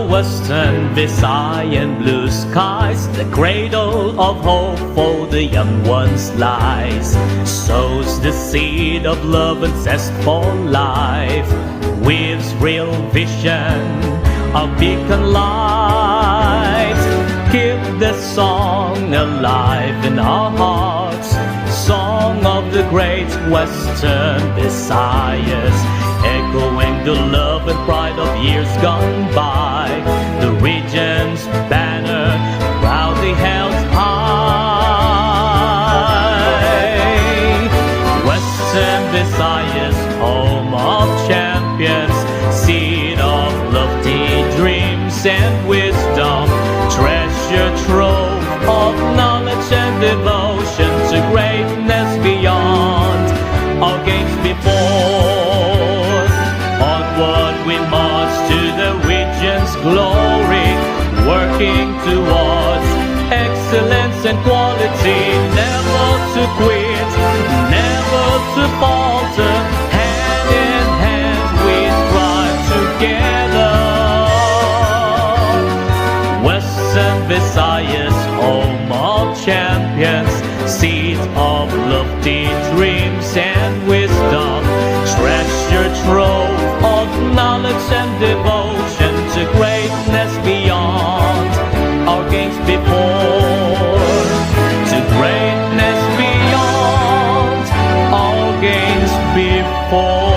western Visayan blue skies, the cradle of hope for the young ones lies. Sows the seed of love and zest for life, weaves real vision of beacon light. Keep the song alive in our hearts, song of the great western Visayas, echoing the love and pride of years gone by. The region's banner proudly held high. Western Visayas, home of champions, seed of lofty dreams and wisdom, treasure trove of knowledge and devotion to greatness beyond all games before. Onward we march to the region's glory, working towards excellence and quality, never to quit, never to falter. Hand in hand we strive together. Western Visayas, home of champions, seed of lofty dreams and wisdom, treasure trove of knowledge and devotion to greatness beyond our gains before. To greatness beyond our gains before.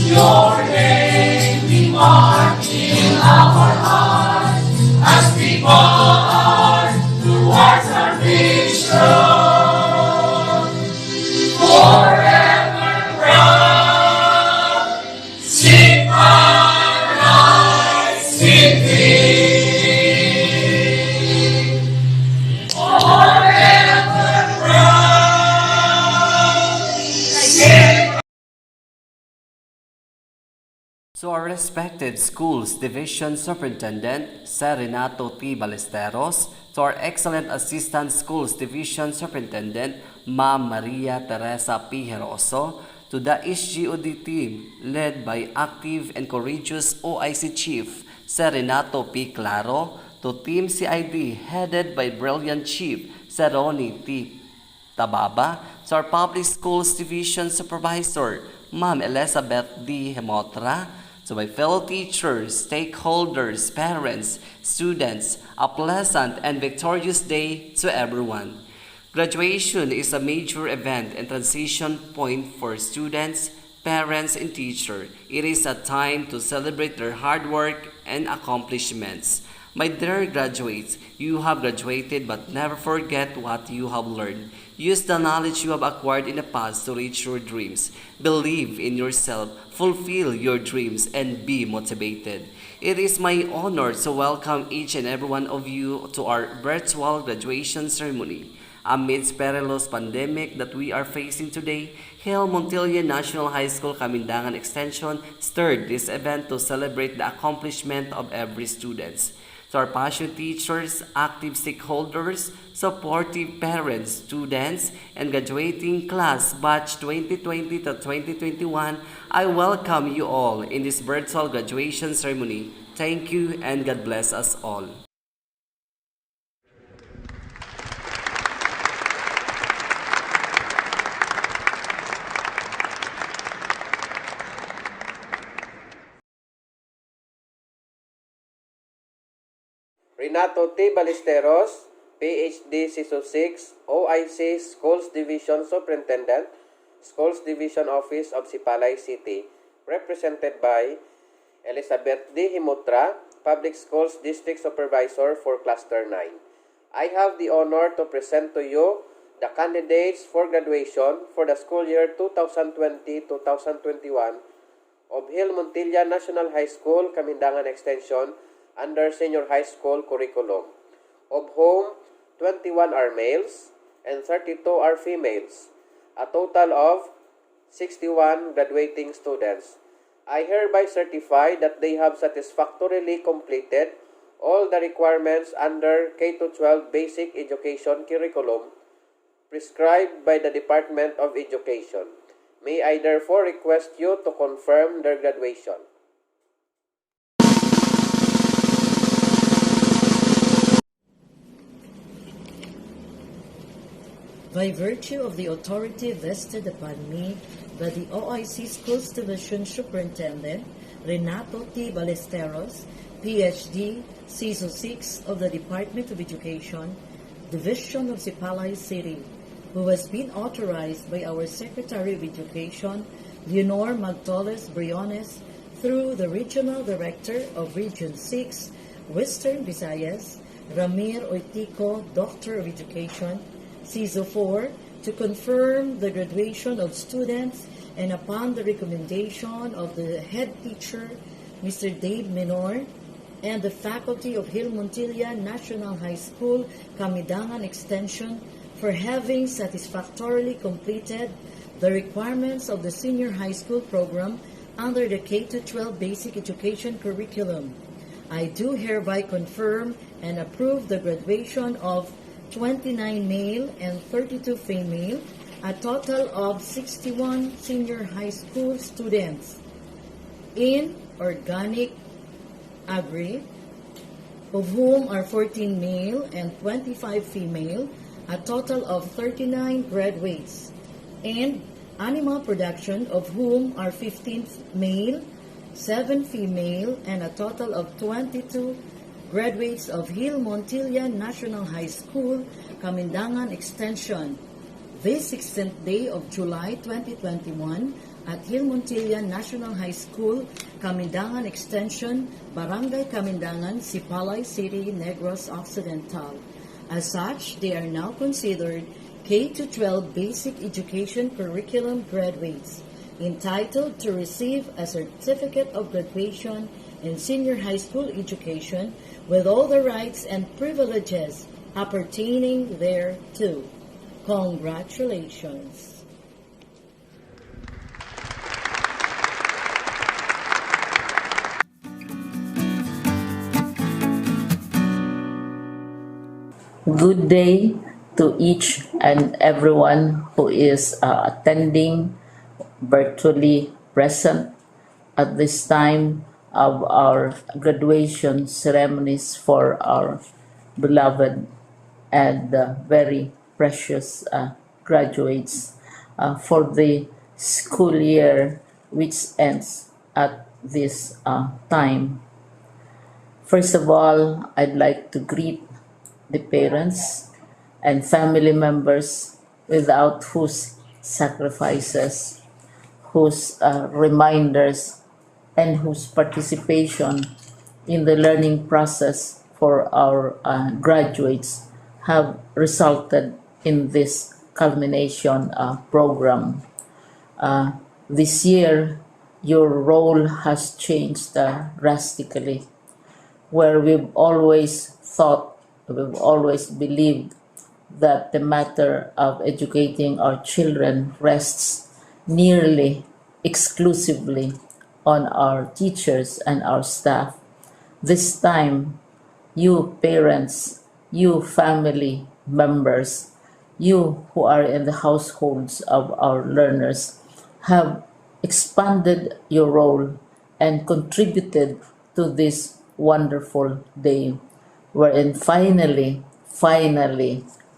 Your name To our respected schools division superintendent, Sir Renato T. Ballesteros, to our excellent assistant schools division superintendent, Ma'am Maria Teresa P. Heroso, to the SGOD team led by active and courageous OIC Chief, Sir Renato P. Claro, to Team CID headed by brilliant Chief, Sir Ronnie T. Tababa, to our public schools division supervisor, Ma'am Elizabeth D. Hemotra, to my fellow teachers, stakeholders, parents, students, a pleasant and victorious day to everyone. Graduation is a major event and transition point for students, parents, and teachers. It is a time to celebrate their hard work and accomplishments. My dear graduates, you have graduated but never forget what you have learned. Use the knowledge you have acquired in the past to reach your dreams. Believe in yourself, fulfill your dreams, and be motivated. It is my honor to welcome each and every one of you to our virtual graduation ceremony. Amidst perilous pandemic that we are facing today, Hill Montilla National High School Camindangan Extension stirred this event to celebrate the accomplishment of every student. To our passionate teachers, active stakeholders, supportive parents, students, and graduating class batch 2020 to 2021, I welcome you all in this virtual graduation ceremony. Thank you and God bless us all. Renato T. Ballesteros, PhD CISO 6, OIC Schools Division Superintendent, Schools Division Office of Sipalay City, represented by Elizabeth D. Himutra, Public Schools District Supervisor for Cluster 9. I have the honor to present to you the candidates for graduation for the school year 2020-2021 of Hill Montilla National High School, Camindangan Extension, under senior high school curriculum, of whom 21 are males and 32 are females, a total of 61 graduating students. I hereby certify that they have satisfactorily completed all the requirements under K-12 basic education curriculum prescribed by the Department of Education. May I therefore request you to confirm their graduation. By virtue of the authority vested upon me by the OIC Schools Division Superintendent, Renato T. Ballesteros, PhD, CISO 6 of the Department of Education, Division of Sipalay City, who has been authorized by our Secretary of Education, Leonor Magtoles Briones, through the Regional Director of Region 6, Western Visayas, Ramir Oitico, Doctor of Education, CISO 4, to confirm the graduation of students and upon the recommendation of the head teacher, Mr. Dave Menor, and the faculty of Hill Montilla National High School, Camindangan Extension, for having satisfactorily completed the requirements of the senior high school program under the K-12 basic education curriculum. I do hereby confirm and approve the graduation of 29 male and 32 female, a total of 61 senior high school students in organic agri, of whom are 14 male and 25 female, a total of 39 graduates, and animal production, of whom are 15 male, 7 female, and a total of 22 graduates of Hill Montilla National High School, Camindangan Extension. This 16th day of July 2021 at Hill Montilla National High School, Camindangan Extension, Barangay Camindangan, Sipalay City, Negros Occidental. As such, they are now considered K-12 basic education curriculum graduates, entitled to receive a certificate of graduation in senior high school education with all the rights and privileges appertaining thereto. Congratulations. Good day to each and everyone who is attending virtually present at this time of our graduation ceremonies for our beloved and very precious graduates for the school year which ends at this time. First of all, I'd like to greet the parents and family members without whose sacrifices, whose reminders, and whose participation in the learning process for our graduates have resulted in this culmination program. This year, your role has changed drastically, where we've always thought, we've always believed that the matter of educating our children rests nearly exclusively on our teachers and our staff. This time, you parents, you family members, you who are in the households of our learners have expanded your role and contributed to this wonderful day wherein finally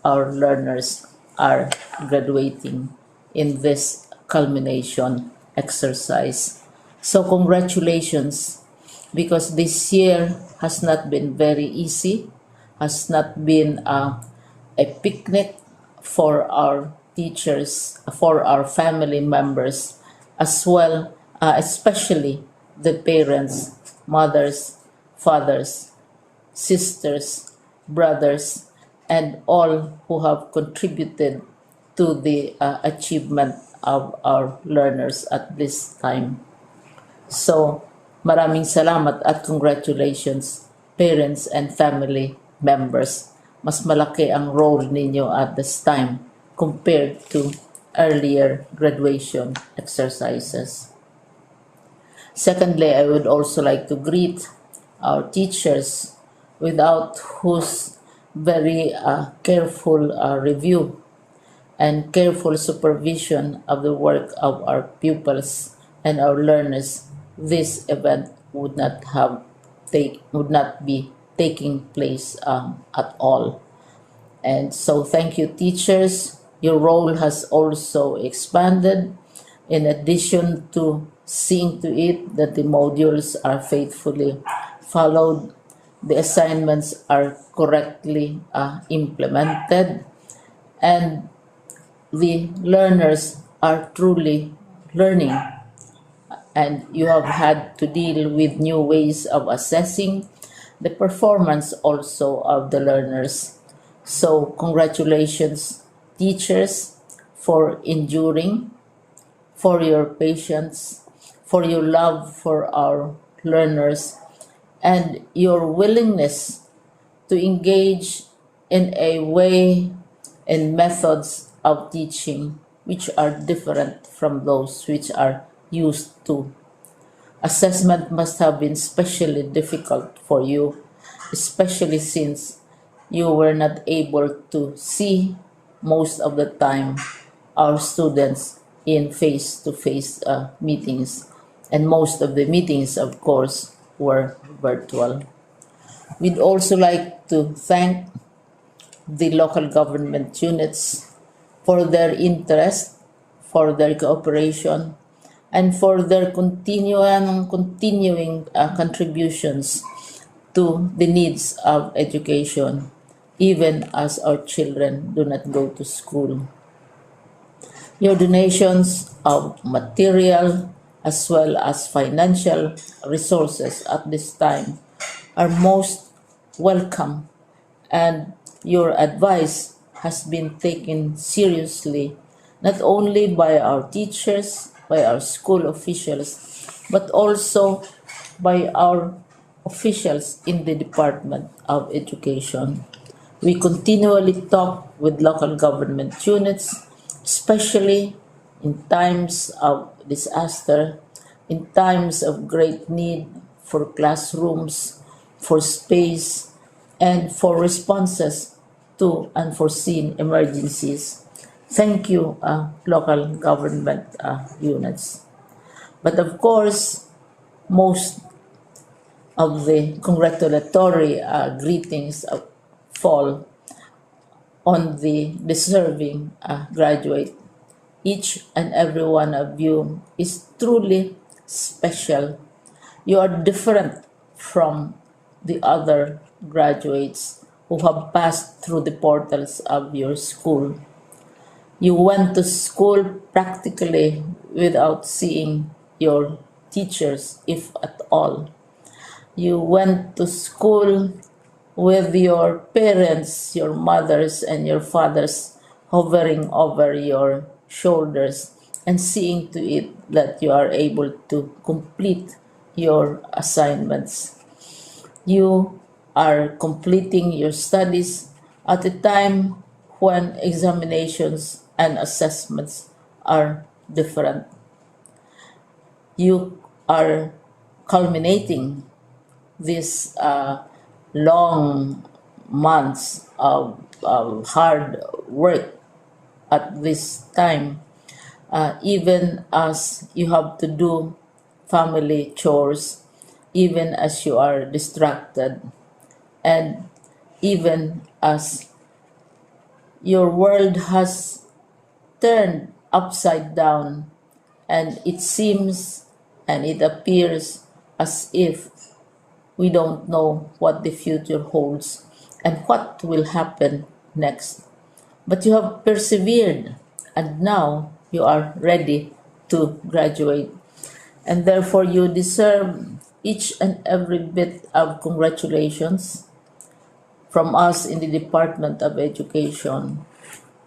our learners are graduating in this culmination exercise. So congratulations, because this year has not been very easy, has not been a picnic for our teachers, for our family members, as well, especially the parents, mothers, fathers, sisters, brothers, and all who have contributed to the achievement of our learners at this time. So, maraming salamat at congratulations, parents and family members. Mas malaki ang role ninyo at this time compared to earlier graduation exercises. Secondly, I would also like to greet our teachers, without whose very careful review and careful supervision of the work of our pupils and our learners, this event would not be taking place at all. And so thank you, teachers. Your role has also expanded, in addition to seeing to it that the modules are faithfully followed, the assignments are correctly implemented, and the learners are truly learning. And you have had to deal with new ways of assessing the performance also of the learners. So congratulations, teachers, for enduring, for your patience, for your love for our learners, and your willingness to engage in a way and methods of teaching which are different from those which are used to. Assessment must have been especially difficult for you, especially since you were not able to see most of the time our students in face-to-face meetings, and most of the meetings, of course, were virtual. We'd also like to thank the local government units for their interest, for their cooperation, and for their continuing contributions to the needs of education, even as our children do not go to school. Your donations of material as well as financial resources at this time are most welcome, and your advice has been taken seriously not only by our teachers, by our school officials, but also by our officials in the Department of Education. We continually talk with local government units, especially in times of disaster, in times of great need for classrooms, for space, and for responses to unforeseen emergencies. Thank you, local government units. But of course, most of the congratulatory greetings fall on the deserving graduate. Each and every one of you is truly special. You are different from the other graduates who have passed through the portals of your school. You went to school practically without seeing your teachers, if at all. You went to school with your parents, your mothers, and your fathers hovering over your shoulders and seeing to it that you are able to complete your assignments. You are completing your studies at a time when examinations and assessments are different. You are culminating these long months of hard work at this time, even as you have to do family chores, even as you are distracted, and even as your world has turned upside down, and it seems and it appears as if we don't know what the future holds and what will happen next. But you have persevered, and now you are ready to graduate. And therefore, you deserve each and every bit of congratulations from us in the Department of Education,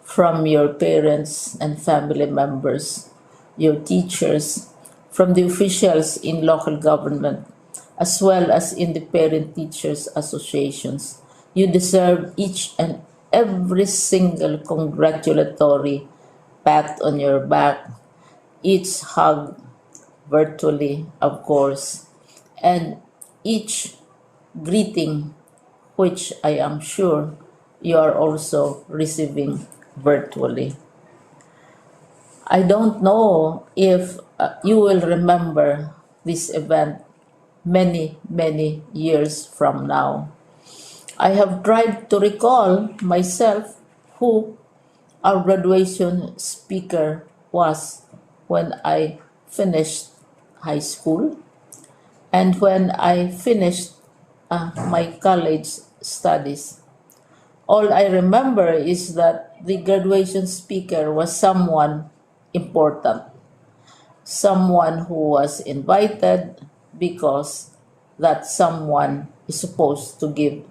from your parents and family members, your teachers, from the officials in local government, as well as in the parent teachers associations. You deserve each and every single congratulatory pat on your back, each hug virtually, of course, and each greeting, which I am sure you are also receiving virtually. I don't know if you will remember this event many years from now. I have tried to recall myself who our graduation speaker was when I finished high school and when I finished my college studies. All I remember is that the graduation speaker was someone important, someone who was invited because that someone is supposed to give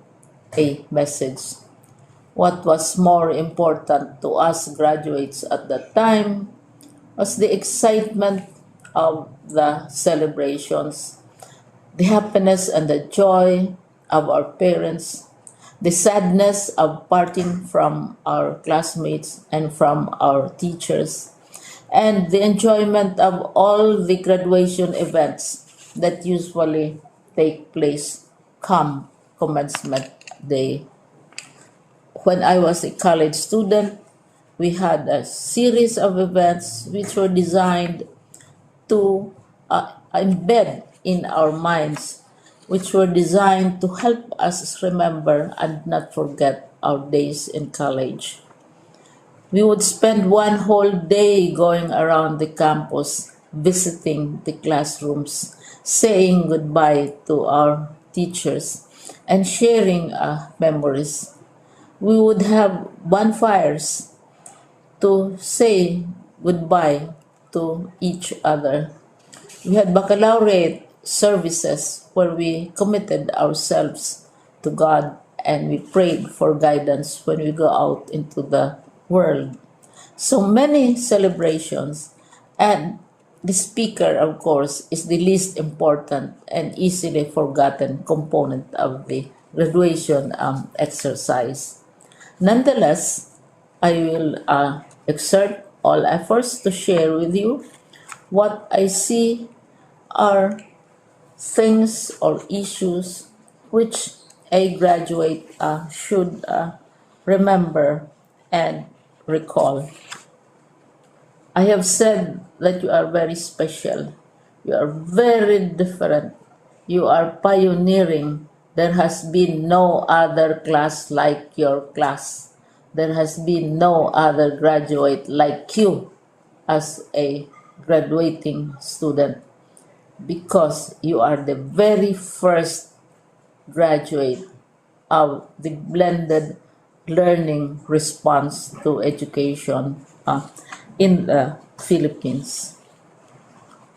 a message. What was more important to us graduates at that time was the excitement of the celebrations, the happiness and the joy of our parents, the sadness of parting from our classmates and from our teachers, and the enjoyment of all the graduation events that usually take place come commencement day. When I was a college student, we had a series of events which were designed to embed in our minds, which were designed to help us remember and not forget our days in college. We would spend one whole day going around the campus, visiting the classrooms, saying goodbye to our teachers, and sharing memories. We would have bonfires to say goodbye to each other. We had baccalaureate services where we committed ourselves to God and we prayed for guidance when we go out into the world. So many celebrations, and the speaker, of course, is the least important and easily forgotten component of the graduation exercise. Nonetheless, I will exert all efforts to share with you what I see are things or issues which a graduate should remember, and recall. I have said that you are very special. You are very different. You are pioneering. There has been no other class like your class. There has been no other graduate like you as a graduating student, because you are the very first graduate of the blended learning response to education in the Philippines.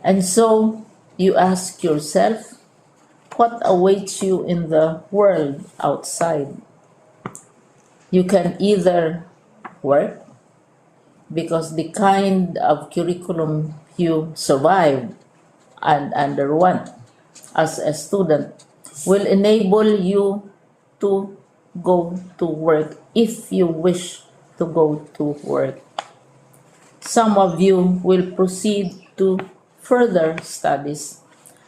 And so you ask yourself, what awaits you in the world outside? You can either work, because the kind of curriculum you survived and underwent as a student will enable you to go to work if you wish to go to work. Some of you will proceed to further studies,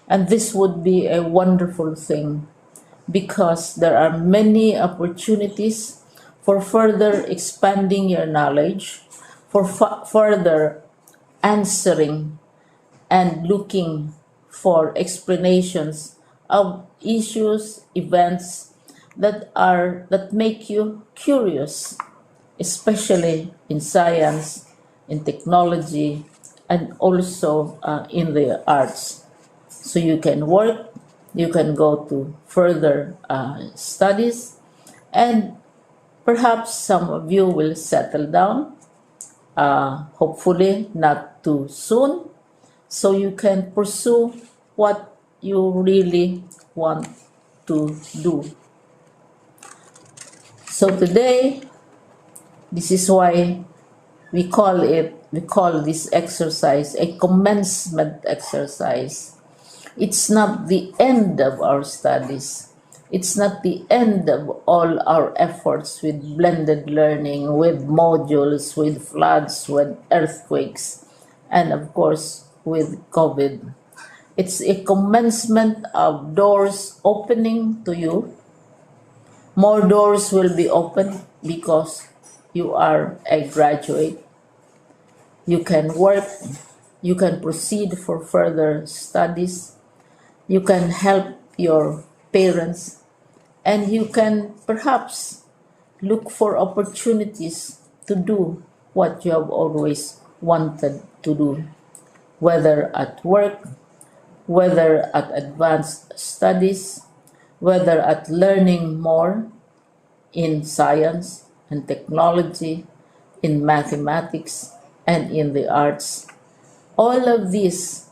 and this would be a wonderful thing, because there are many opportunities for further expanding your knowledge, for further answering and looking for explanations of issues, events that make you curious, especially in science, in technology, and also in the arts. So you can work, you can go to further studies, and perhaps some of you will settle down, hopefully not too soon, so you can pursue what you really want to do. So today, this is why we call this exercise a commencement exercise. It's not the end of our studies. It's not the end of all our efforts with blended learning, with modules, with floods, with earthquakes, and of course with COVID. It's a commencement of doors opening to you. More doors will be opened because you are a graduate. You can work, you can proceed for further studies, you can help your parents, and you can perhaps look for opportunities to do what you have always wanted to do, whether at work, whether at advanced studies, whether at learning more in science and technology, in mathematics, and in the arts. All of these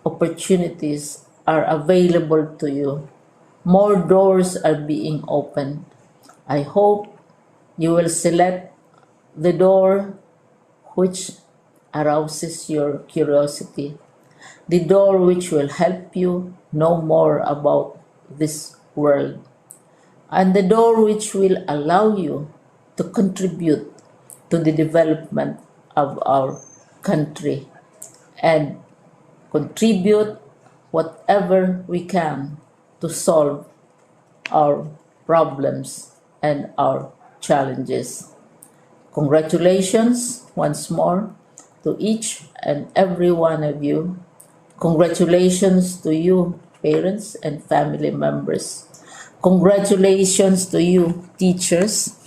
opportunities are available to you. More doors are being opened. I hope you will select the door which arouses your curiosity, the door which will help you know more about this world, and the door which will allow you to contribute to the development of our country and contribute whatever we can to solve our problems and our challenges. Congratulations once more to each and every one of you. Congratulations to you, parents and family members. Congratulations to you, teachers.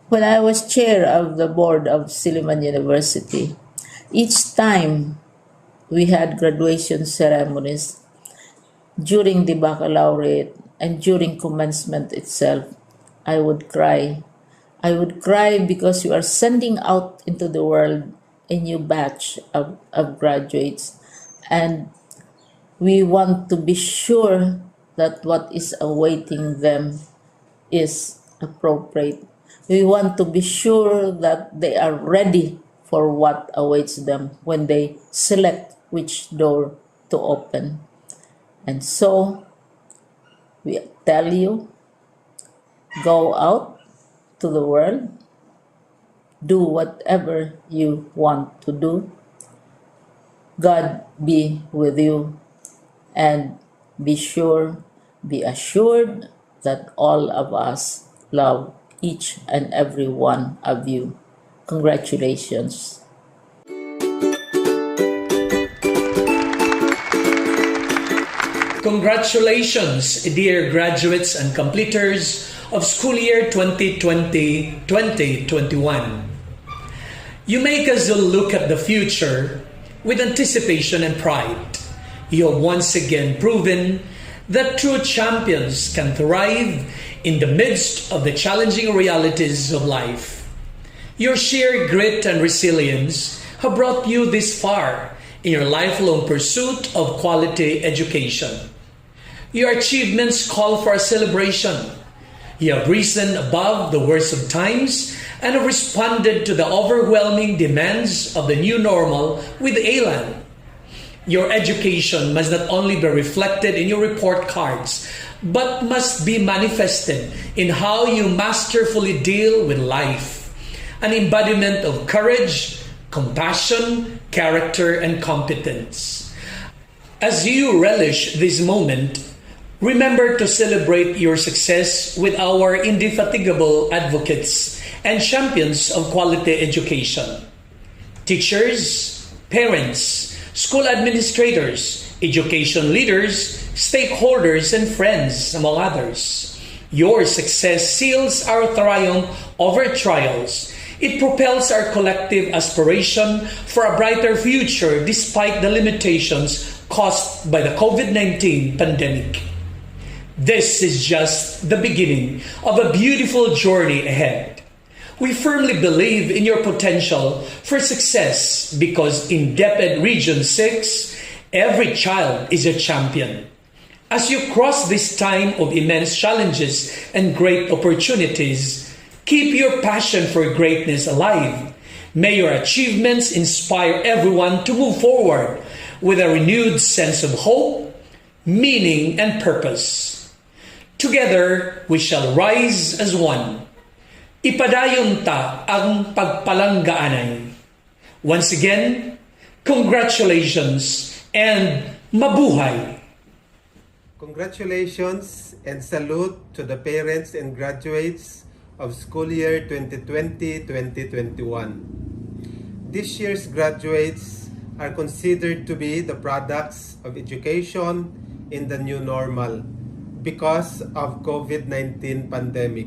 When I was chair of the board of Silliman University, each time we had graduation ceremonies, during the baccalaureate and during commencement itself, I would cry. I would cry because you are sending out into the world a new batch of graduates, and we want to be sure that what is awaiting them is appropriate. We want to be sure that they are ready for what awaits them when they select which door to open. And so we tell you, go out to the world, do whatever you want to do. God be with you, and be assured that all of us love each and every one of you. Congratulations. Congratulations, dear graduates and completers of school year 2020-2021. You make us look at the future with anticipation and pride. You have once again proven that true champions can thrive in the midst of the challenging realities of life. Your sheer grit and resilience have brought you this far in your lifelong pursuit of quality education. Your achievements call for a celebration. You have risen above the worst of times and have responded to the overwhelming demands of the new normal with elan. Your education must not only be reflected in your report cards, but must be manifested in how you masterfully deal with life, an embodiment of courage, compassion, character, and competence. As you relish this moment, remember to celebrate your success with our indefatigable advocates and champions of quality education. Teachers, parents, school administrators, education leaders, stakeholders, and friends, among others. Your success seals our triumph over trials. It propels our collective aspiration for a brighter future despite the limitations caused by the COVID-19 pandemic. This is just the beginning of a beautiful journey ahead. We firmly believe in your potential for success because in DepEd Region 6, every child is a champion. As you cross this time of immense challenges and great opportunities, keep your passion for greatness alive. May your achievements inspire everyone to move forward with a renewed sense of hope, meaning, and purpose. Together, we shall rise as one. Ipadayon ta ang pagpalanggaanay. Once again, congratulations and mabuhay! Congratulations and salute to the parents and graduates of school year 2020-2021. This year's graduates are considered to be the products of education in the new normal because of COVID-19 pandemic.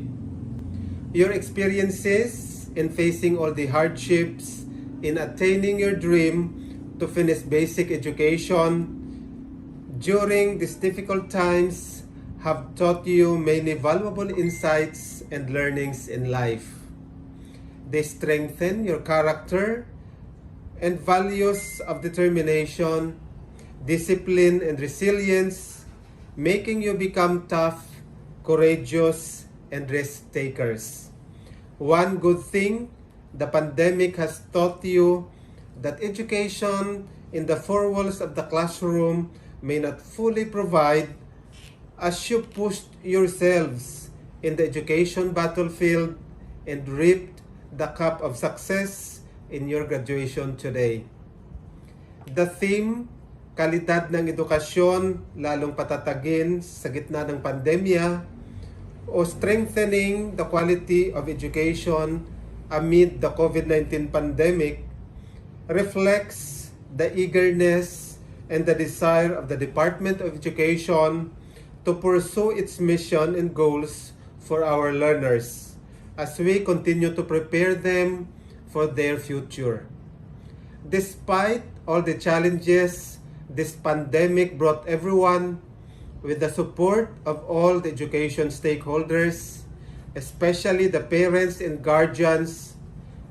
Your experiences in facing all the hardships in attaining your dream to finish basic education during these difficult times have taught you many valuable insights and learnings in life. They strengthen your character and values of determination, discipline, and resilience, making you become tough, courageous, and risk takers. One good thing the pandemic has taught you that education in the four walls of the classroom may not fully provide as you pushed yourselves in the education battlefield and reaped the cup of success in your graduation today. The theme, kalidad ng edukasyon, lalong patatagin sa gitna ng pandemya, o strengthening the quality of education amid the COVID-19 pandemic, reflects the eagerness and the desire of the Department of Education to pursue its mission and goals for our learners as we continue to prepare them for their future. Despite all the challenges this pandemic brought everyone, with the support of all the education stakeholders, especially the parents and guardians,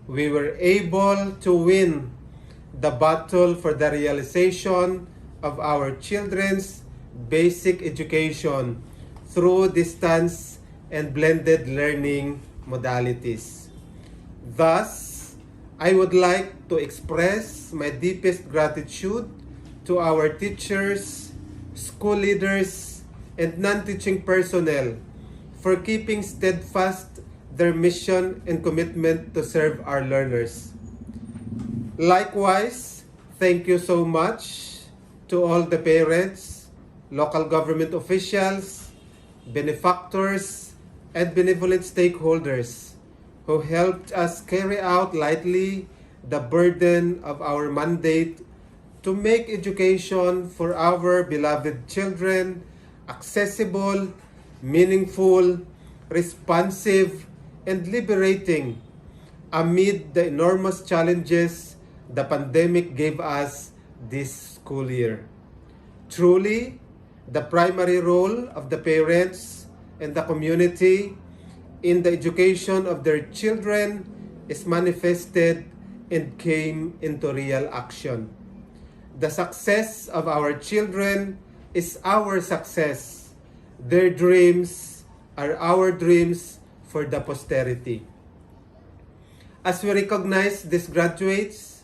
we were able to win the battle for the realization of our children's basic education through distance and blended learning modalities. Thus, I would like to express my deepest gratitude to our teachers, school leaders, and non-teaching personnel for keeping steadfast their mission and commitment to serve our learners. Likewise, thank you so much to all the parents, local government officials, benefactors, and benevolent stakeholders who helped us carry out lightly the burden of our mandate to make education for our beloved children accessible, meaningful, responsive, and liberating amid the enormous challenges the pandemic gave us this school year. Truly, the primary role of the parents and the community in the education of their children is manifested and came into real action. The success of our children is our success. Their dreams are our dreams for the posterity. As we recognize these graduates,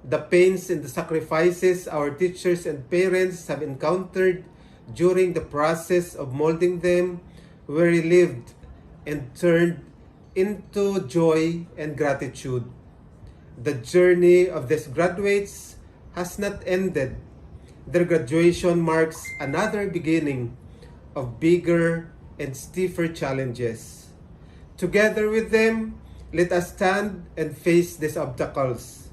the pains and the sacrifices our teachers and parents have encountered during the process of molding them were relived and turned into joy and gratitude. The journey of these graduates has not ended. Their graduation marks another beginning of bigger and stiffer challenges. Together with them, let us stand and face these obstacles.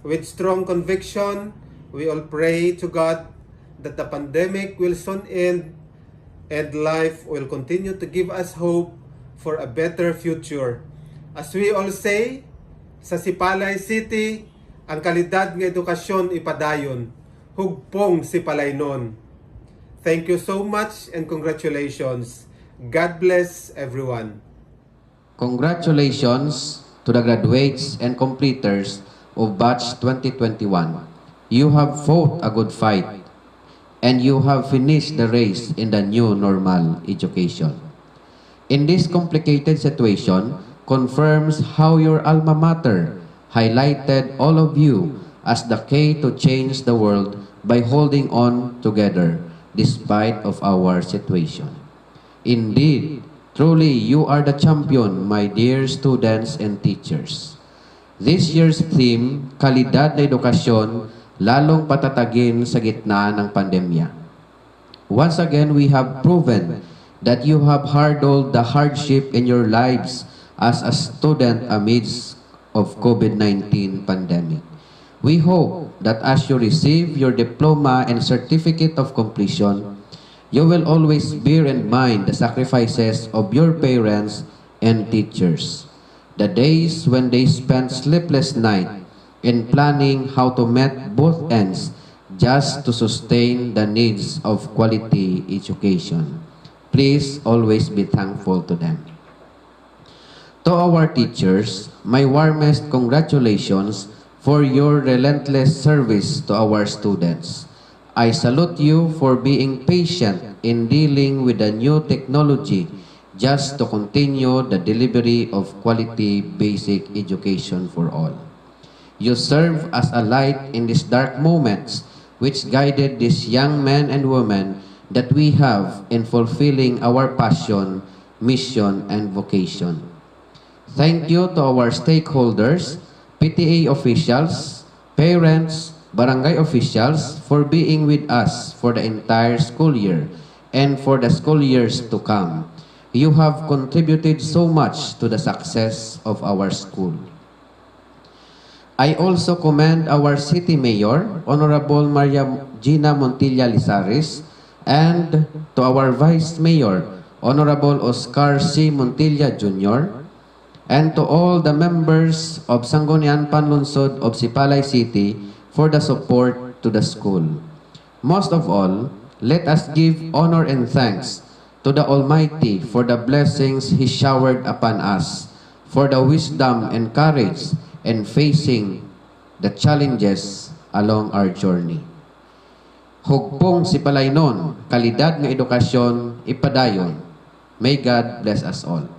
With strong conviction, we all pray to God that the pandemic will soon end and life will continue to give us hope for a better future. As we all say, sa Sipalay City, ang kalidad ng edukasyon ipadayon, hugpong Sipalaynon. Thank you so much and congratulations. God bless everyone. Congratulations to the graduates and completers of Batch 2021. You have fought a good fight and you have finished the race in the new normal education. In this complicated situation, confirms how your alma mater highlighted all of you as the key to change the world by holding on together despite of our situation. Indeed, truly you are the champion, my dear students and teachers. This year's theme, Kalidad na Edukasyon, lalong patatagin sa gitna ng pandemya. Once again, we have proven that you have hurdled the hardship in your lives as a student amidst of COVID-19 pandemic. We hope that as you receive your diploma and certificate of completion, you will always bear in mind the sacrifices of your parents and teachers. The days when they spent sleepless night in planning how to meet both ends just to sustain the needs of quality education. Please always be thankful to them. To our teachers, my warmest congratulations for your relentless service to our students. I salute you for being patient in dealing with the new technology just to continue the delivery of quality basic education for all. You serve as a light in these dark moments which guided these young men and women that we have in fulfilling our passion, mission, and vocation. Thank you to our stakeholders, PTA officials, parents, barangay officials for being with us for the entire school year and for the school years to come. You have contributed so much to the success of our school. I also commend our City Mayor, Honorable Maria Gina Montilla Lizares, and to our Vice Mayor, Honorable Oscar C. Montilla Jr., and to all the members of Sangguniang Panlunsod of Sipalay City for the support to the school. Most of all, let us give honor and thanks to the Almighty for the blessings He showered upon us, for the wisdom and courage in facing the challenges along our journey. Hugpong Sipalaynon, kalidad ng edukasyon, ipadayon. May God bless us all.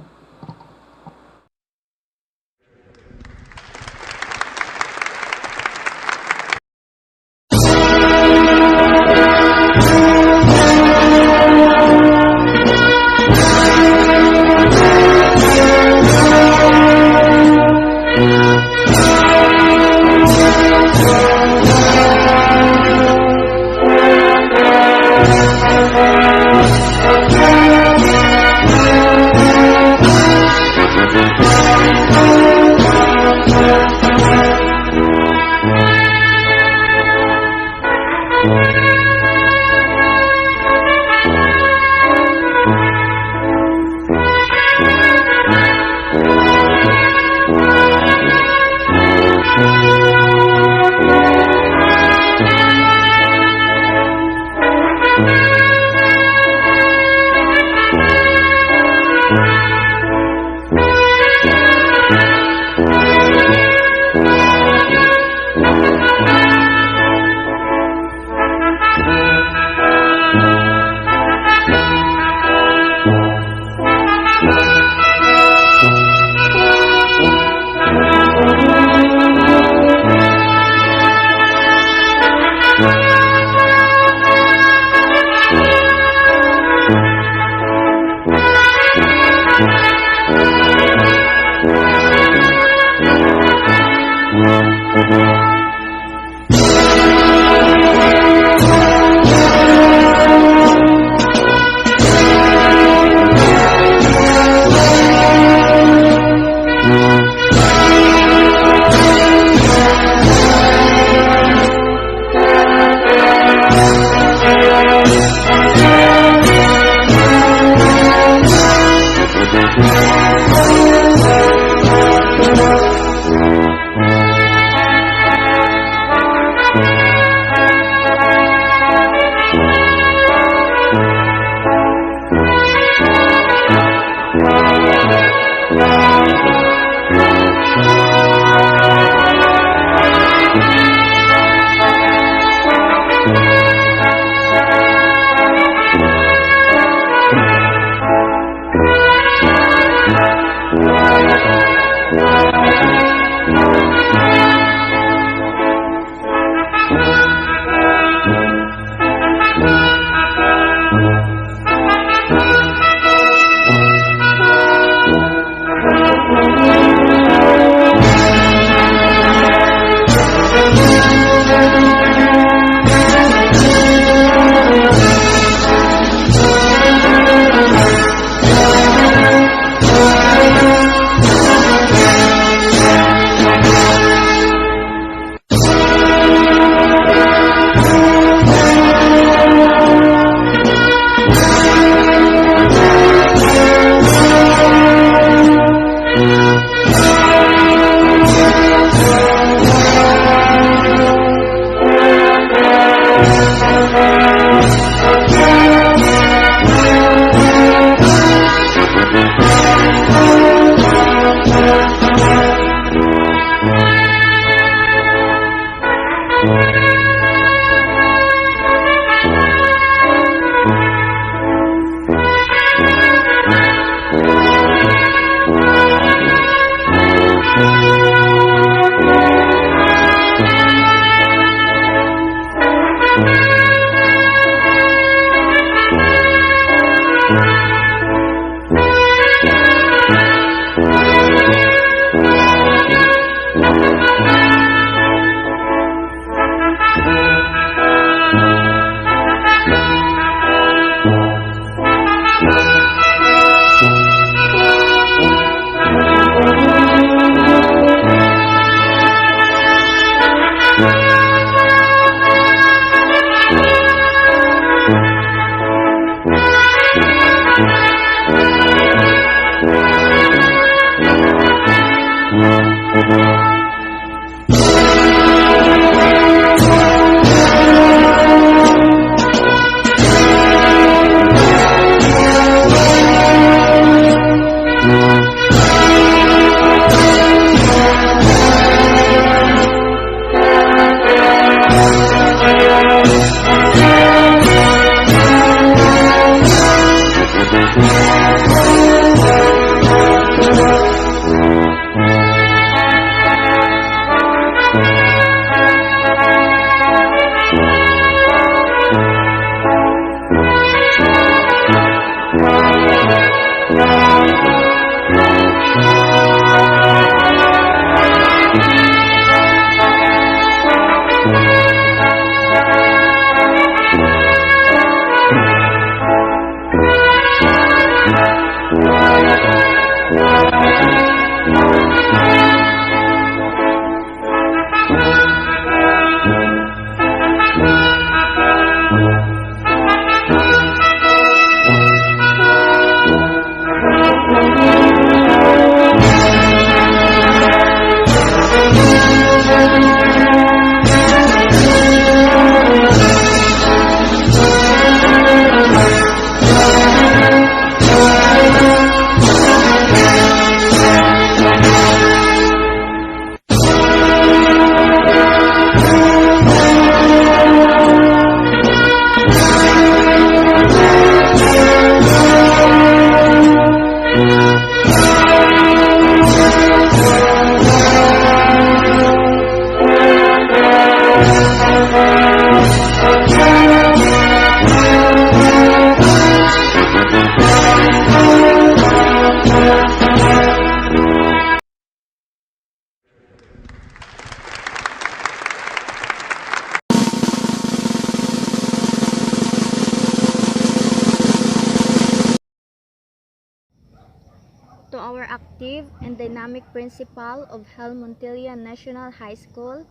to our active and dynamic principal of Hel Montilla National High School,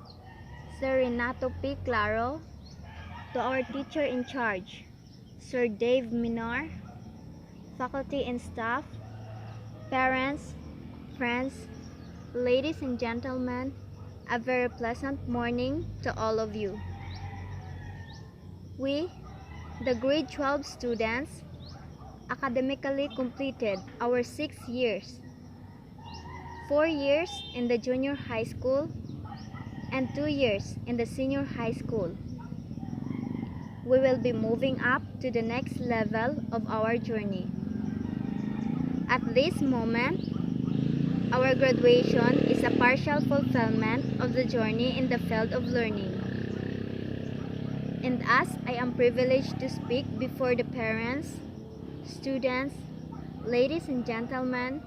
Sir Renato P. Claro, to our teacher in charge, Sir Dave Minor, faculty and staff, parents, friends, ladies and gentlemen, a very pleasant morning to all of you. We, the grade 12 students, academically completed our 6 years, 4 years in the junior high school and 2 years in the senior high school. We will be moving up to the next level of our journey. At this moment, our graduation is a partial fulfillment of the journey in the field of learning. And as I am privileged to speak before the parents, students, ladies and gentlemen,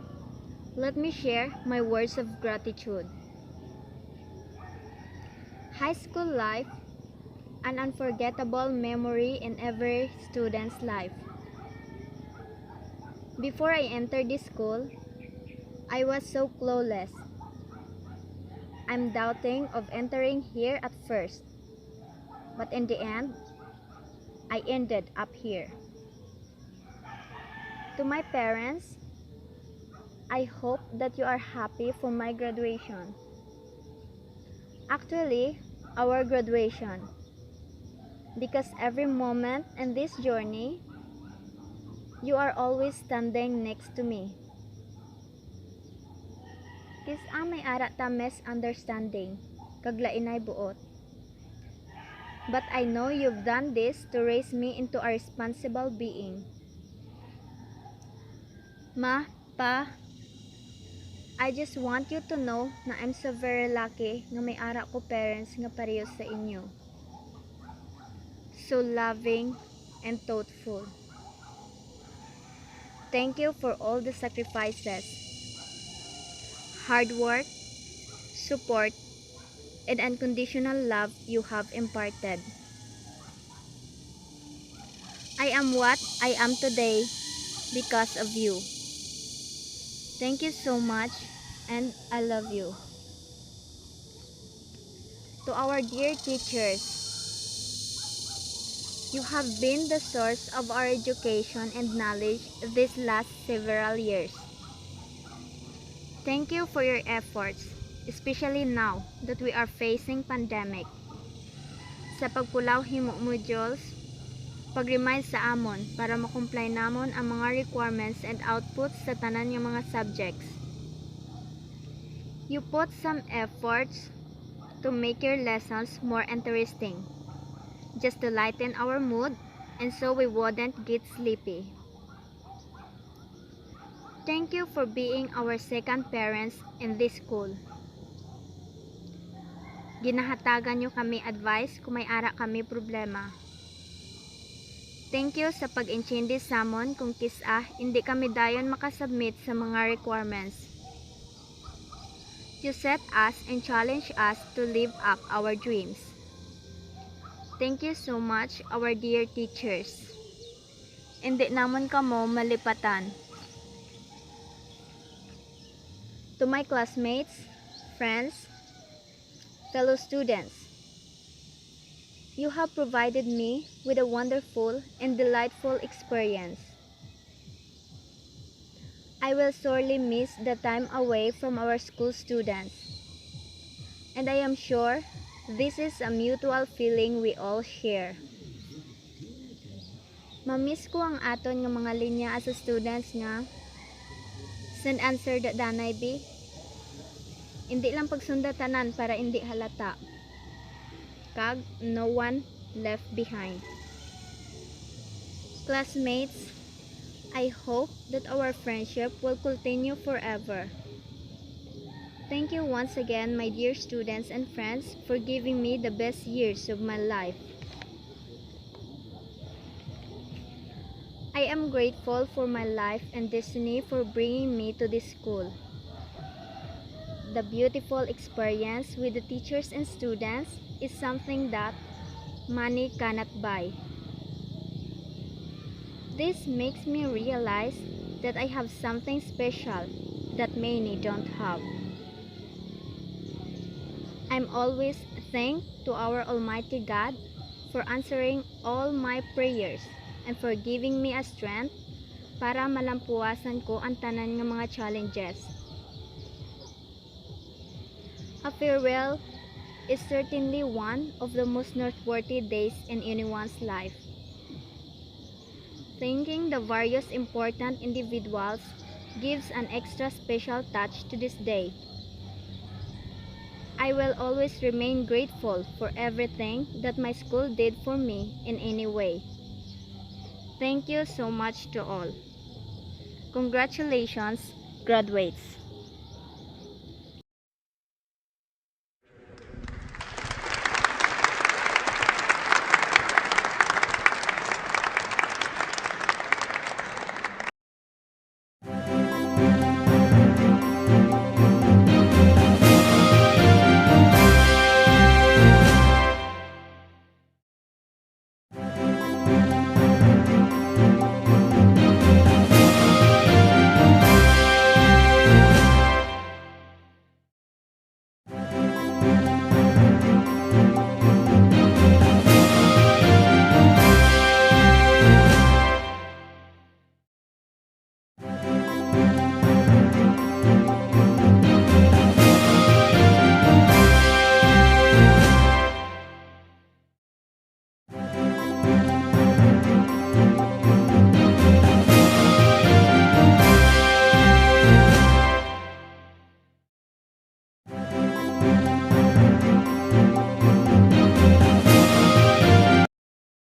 let me share my words of gratitude. High school life, an unforgettable memory in every student's life. Before I entered this school, I was so clueless. I'm doubting of entering here at first, but in the end, I ended up here. To my parents, I hope that you are happy for my graduation. Actually, our graduation. Because every moment in this journey, you are always standing next to me. Kis ang may ara ta misunderstanding, kaglainay buot. But I know you've done this to raise me into a responsible being. Ma, Pa, I just want you to know na I'm so very lucky nga may ara ko parents nga pareho sa inyo. So loving and thoughtful. Thank you for all the sacrifices, hard work, support, and unconditional love you have imparted. I am what I am today because of you. Thank you so much, and I love you. To our dear teachers, you have been the source of our education and knowledge these last several years. Thank you for your efforts, especially now that we are facing pandemic. Sa pagpulaw himo modules, pag-remind sa amon para makomply namon ang mga requirements and outputs sa tanan ng mga subjects. You put some efforts to make your lessons more interesting, just to lighten our mood and so we wouldn't get sleepy. Thank you for being our second parents in this school. Ginahatagan nyo kami advice kung may ara kami problema. Thank you sa pag-intindi samon kung kisa hindi kami dayon makasubmit sa mga requirements. You set us and challenge us to live up our dreams. Thank you so much, our dear teachers. Hindi namon kamo malipatan. To my classmates, friends, fellow students, you have provided me with a wonderful and delightful experience. I will sorely miss the time away from our school students. And I am sure this is a mutual feeling we all share. Mamiss ko ang aton nga mga linya as a students nga send answer that danay be. Hindi lang pagsundatanan para hindi halata. Kag no one left behind. Classmates, I hope that our friendship will continue forever. Thank you once again, my dear students and friends, for giving me the best years of my life. I am grateful for my life and destiny for bringing me to this school. The beautiful experience with the teachers and students is something that money cannot buy. This makes me realize that I have something special that many don't have. I'm always thankful to our Almighty God for answering all my prayers and for giving me a strength para malampuasan ko ang tanan ng mga challenges. A farewell is certainly one of the most noteworthy days in anyone's life. Thanking the various important individuals gives an extra special touch to this day. I will always remain grateful for everything that my school did for me in any way. Thank you so much to all. Congratulations, graduates.